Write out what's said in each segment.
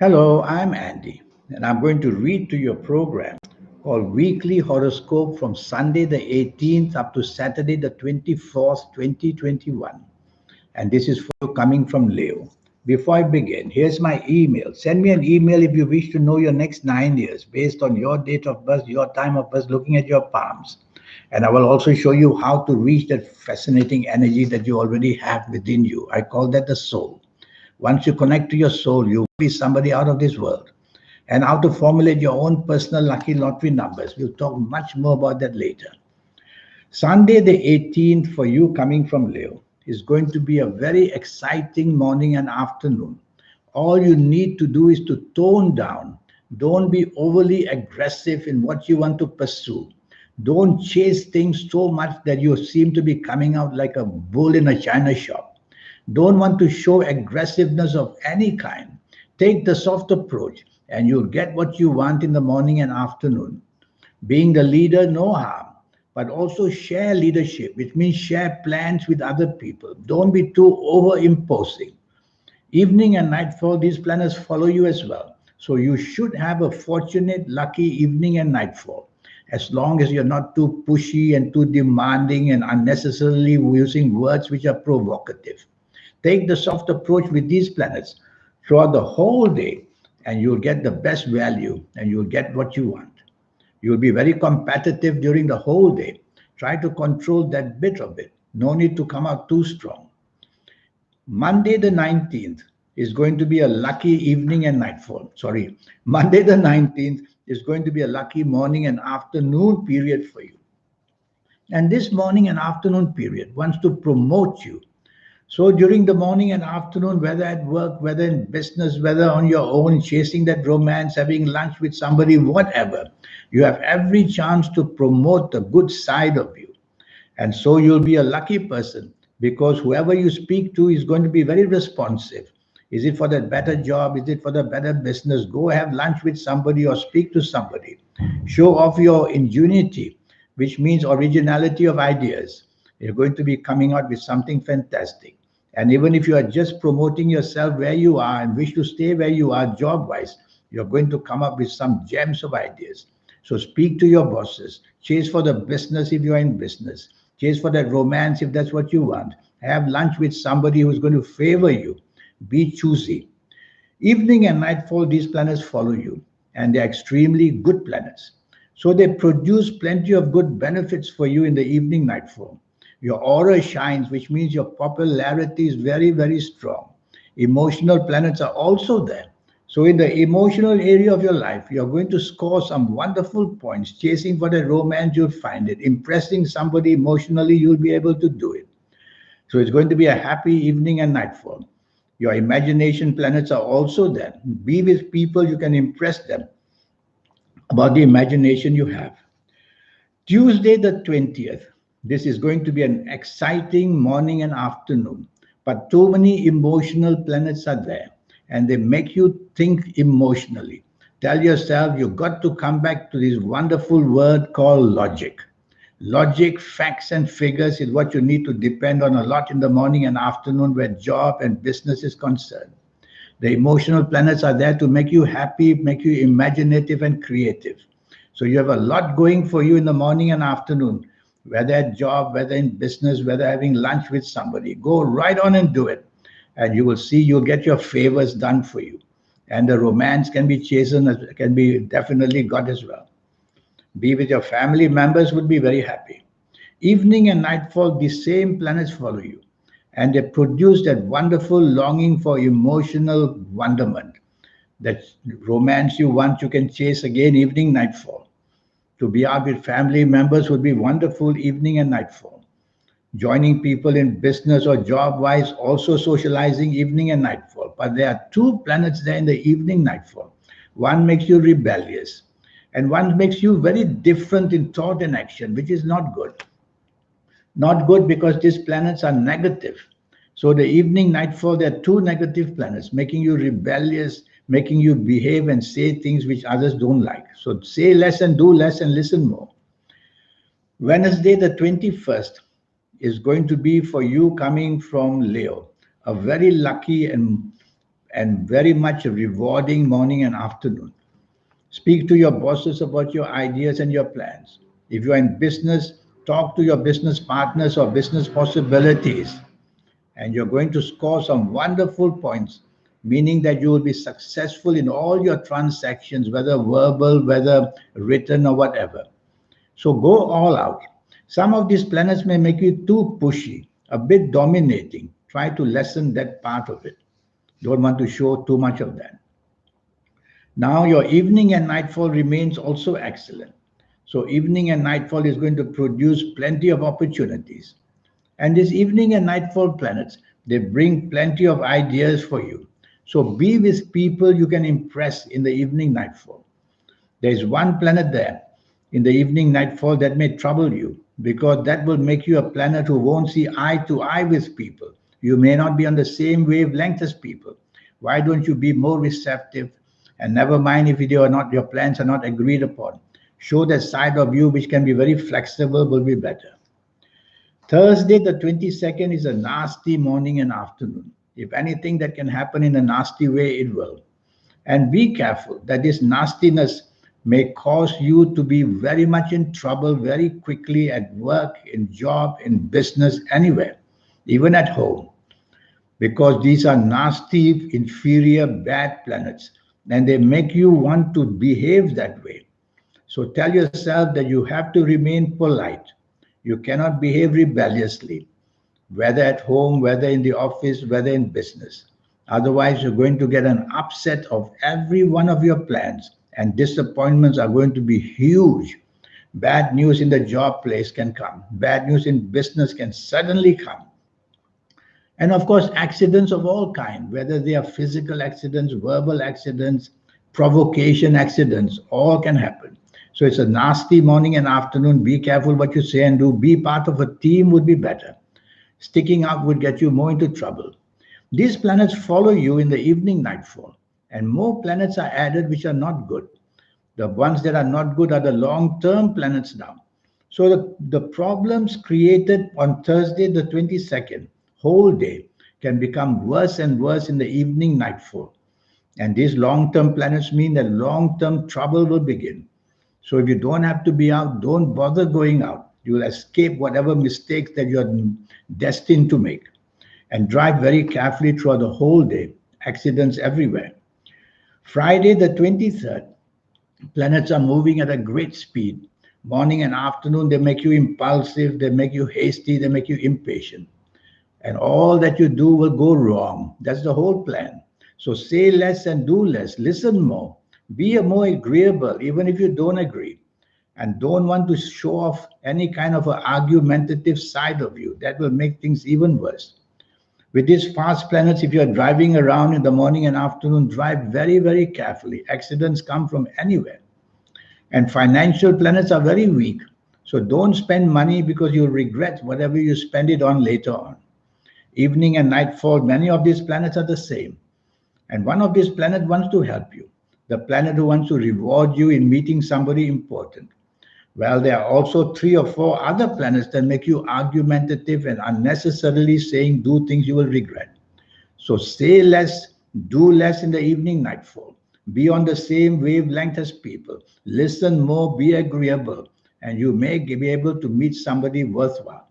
Hello, I'm Andy, and I'm going to read to your program called Weekly Horoscope from Sunday the 18th up to Saturday the 24th, 2021. And this is for you coming from Leo. Before I begin, here's my email. Send me an email if you wish to know your next 9 years based on your date of birth, your time of birth, looking at your palms. And I will also show you how to reach that fascinating energy that you already have within you. I call that the soul. Once you connect to your soul, you will be somebody out of this world. And how to formulate your own personal lucky lottery numbers. We'll talk much more about that later. Sunday, the 18th, for you coming from Leo, is going to be a very exciting morning and afternoon. All you need to do is to tone down. Don't be overly aggressive in what you want to pursue. Don't chase things so much that you seem to be coming out like a bull in a china shop. Don't want to show aggressiveness of any kind. Take the soft approach and you'll get what you want in the morning and afternoon. Being the leader, no harm, but also share leadership, which means share plans with other people. Don't be too over imposing. Evening and nightfall, these planets follow you as well. So you should have a fortunate, lucky evening and nightfall, as long as you're not too pushy and too demanding and unnecessarily using words which are provocative. Take the soft approach with these planets throughout the whole day, and you'll get the best value and you'll get what you want. You'll be very competitive during the whole day. Try to control that bit of it. No need to come out too strong. Monday the 19th is going to be a lucky evening and nightfall. Sorry, Monday the 19th is going to be a lucky morning and afternoon period for you. And this morning and afternoon period wants to promote you. So during the morning and afternoon, whether at work, whether in business, whether on your own, chasing that romance, having lunch with somebody, whatever, you have every chance to promote the good side of you. And so you'll be a lucky person because whoever you speak to is going to be very responsive. Is it for that better job? Is it for the better business? Go have lunch with somebody or speak to somebody. Show off your ingenuity, which means originality of ideas. You're going to be coming out with something fantastic. And even if you are just promoting yourself where you are and wish to stay where you are job wise, you're going to come up with some gems of ideas. So speak to your bosses, chase for the business if you're in business, chase for that romance if that's what you want. Have lunch with somebody who's going to favor you. Be choosy. Evening and nightfall, these planets follow you, and they're extremely good planets. So they produce plenty of good benefits for you in the evening nightfall. Your aura shines, which means your popularity is very, very strong. Emotional planets are also there. So, in the emotional area of your life, you're going to score some wonderful points. Chasing for the romance, you'll find it. Impressing somebody emotionally, you'll be able to do it. So it's going to be a happy evening and nightfall. Your imagination planets are also there. Be with people, you can impress them about the imagination you have. Tuesday, the 20th. This is going to be an exciting morning and afternoon, but too many emotional planets are there and they make you think emotionally. Tell yourself you got to come back to this wonderful word called logic. Logic, facts, and figures is what you need to depend on a lot in the morning and afternoon where job and business is concerned. The emotional planets are there to make you happy, make you imaginative and creative. So you have a lot going for you in the morning and afternoon, whether at job, whether in business, whether having lunch with somebody. Go right on and do it. And you will see you'll get your favors done for you. And the romance can be chastened, can be definitely got as well. Be with your family members would be very happy. Evening and nightfall, the same planets follow you. And they produce that wonderful longing for emotional wonderment. That romance you want, you can chase again, evening, nightfall. To be out with family members would be wonderful, evening and nightfall. Joining people in business or job wise, also socializing, evening and nightfall. But there are two planets there in the evening, nightfall. One makes you rebellious, and one makes you very different in thought and action, which is not good. Not good because these planets are negative. So the evening nightfall, there are two negative planets making you rebellious, making you behave and say things which others don't like. So say less and do less and listen more. Wednesday, the 21st, is going to be for you coming from Leo, a very lucky and and very much rewarding morning and afternoon. Speak to your bosses about your ideas and your plans. If you are in business, talk to your business partners or business possibilities, and you're going to score some wonderful points, meaning that you will be successful in all your transactions, whether verbal, whether written, or whatever. So go all out. Some of these planets may make you too pushy, a bit dominating. Try to lessen that part of it. Don't want to show too much of that. Now your evening and nightfall remains also excellent. So evening and nightfall is going to produce plenty of opportunities. And these evening and nightfall planets, they bring plenty of ideas for you. So be with people you can impress in the evening nightfall. There is one planet there in the evening nightfall that may trouble you because that will make you a planet who won't see eye to eye with people. You may not be on the same wavelength as people. Why don't you be more receptive? And never mind if your plans are not agreed upon. Show that side of you which can be very flexible will be better. Thursday, the 22nd, is a nasty morning and afternoon. If anything that can happen in a nasty way, it will. And be careful that this nastiness may cause you to be very much in trouble very quickly at work, in job, in business, anywhere, even at home, because these are nasty, inferior, bad planets, and they make you want to behave that way. So tell yourself that you have to remain polite. You cannot behave rebelliously, whether at home, whether in the office, whether in business. Otherwise, you're going to get an upset of every one of your plans, and disappointments are going to be huge. Bad news in the job place can come, bad news in business can suddenly come. And of course, accidents of all kind, whether they are physical accidents, verbal accidents, provocation accidents, all can happen. So it's a nasty morning and afternoon. Be careful what you say and do. Be part of a team would be better. Sticking out would get you more into trouble. These planets follow you in the evening nightfall, and more planets are added which are not good. The ones that are not good are the long-term planets now. So the problems created on Thursday, the 22nd, whole day, can become worse and worse in the evening nightfall. And these long-term planets mean that long-term trouble will begin. So if you don't have to be out, don't bother going out. You will escape whatever mistakes that you're destined to make. And drive very carefully throughout the whole day. Accidents everywhere. Friday, the 23rd, planets are moving at a great speed. Morning and afternoon, they make you impulsive, they make you hasty, they make you impatient. And all that you do will go wrong. That's the whole plan. So say less and do less. Listen more. Be a more agreeable, even if you don't agree. And don't want to show off any kind of an argumentative side of you. That will make things even worse. With these fast planets, if you're driving around in the morning and afternoon, drive very, very carefully. Accidents come from anywhere. And financial planets are very weak. So don't spend money because you'll regret whatever you spend it on later on. Evening and nightfall, many of these planets are the same. And one of these planets wants to help you. The planet who wants to reward you in meeting somebody important. Well, there are also 3 or 4 other planets that make you argumentative and unnecessarily do things you will regret. So say less, do less in the evening nightfall. Be on the same wavelength as people. Listen more, be agreeable, and you may be able to meet somebody worthwhile.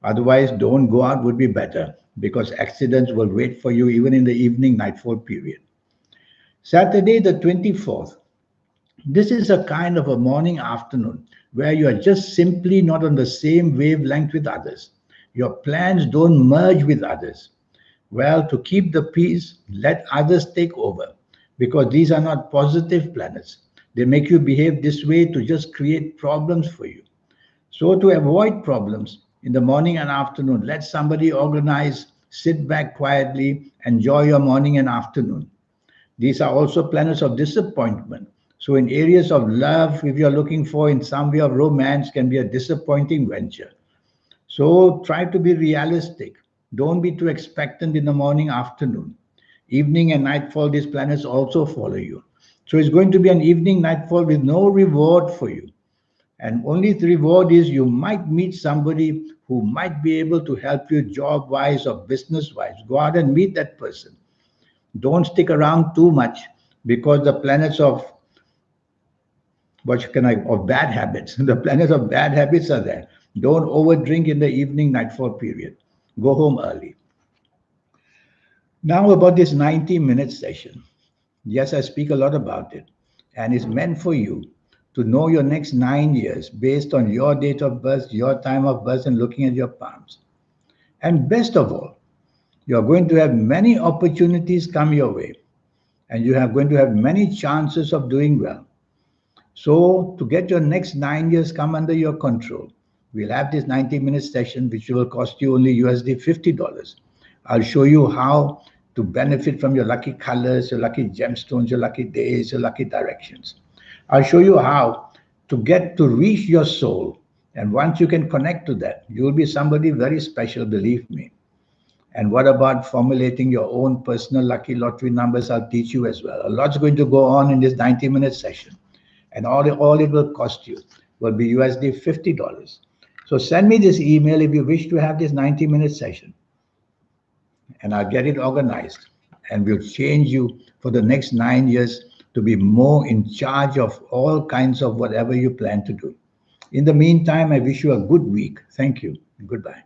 Otherwise, don't go out would be better because accidents will wait for you even in the evening nightfall period. Saturday, the 24th. This is a kind of a morning afternoon where you are just simply not on the same wavelength with others. Your plans don't merge with others. Well, to keep the peace, let others take over because these are not positive planets. They make you behave this way to just create problems for you. So to avoid problems in the morning and afternoon, let somebody organize, sit back quietly, enjoy your morning and afternoon. These are also planets of disappointment. So in areas of love, if you're looking for in some way of romance, can be a disappointing venture. So try to be realistic. Don't be too expectant in the morning, afternoon. Evening and nightfall, these planets also follow you. So it's going to be an evening nightfall with no reward for you. And only the reward is you might meet somebody who might be able to help you job-wise or business-wise. Go out and meet that person. Don't stick around too much because the planets of of bad habits. The planets of bad habits are there. Don't overdrink in the evening nightfall period. Go home early. Now about this 90-minute session. Yes, I speak a lot about it. And it's meant for you to know your next 9 years based on your date of birth, your time of birth, and looking at your palms. And best of all, you're going to have many opportunities come your way. And you are going to have many chances of doing well. So to get your next 9 years come under your control, we'll have this 90-minute session, which will cost you only USD $50. I'll show you how to benefit from your lucky colors, your lucky gemstones, your lucky days, your lucky directions. I'll show you how to get to reach your soul. And once you can connect to that, you'll be somebody very special, believe me. And what about formulating your own personal lucky lottery numbers? I'll teach you as well. A lot's going to go on in this 90-minute session. And all it will cost you will be USD $50. So send me this email if you wish to have this 90-minute session. And I'll get it organized. And we'll change you for the next 9 years to be more in charge of all kinds of whatever you plan to do. In the meantime, I wish you a good week. Thank you. Goodbye.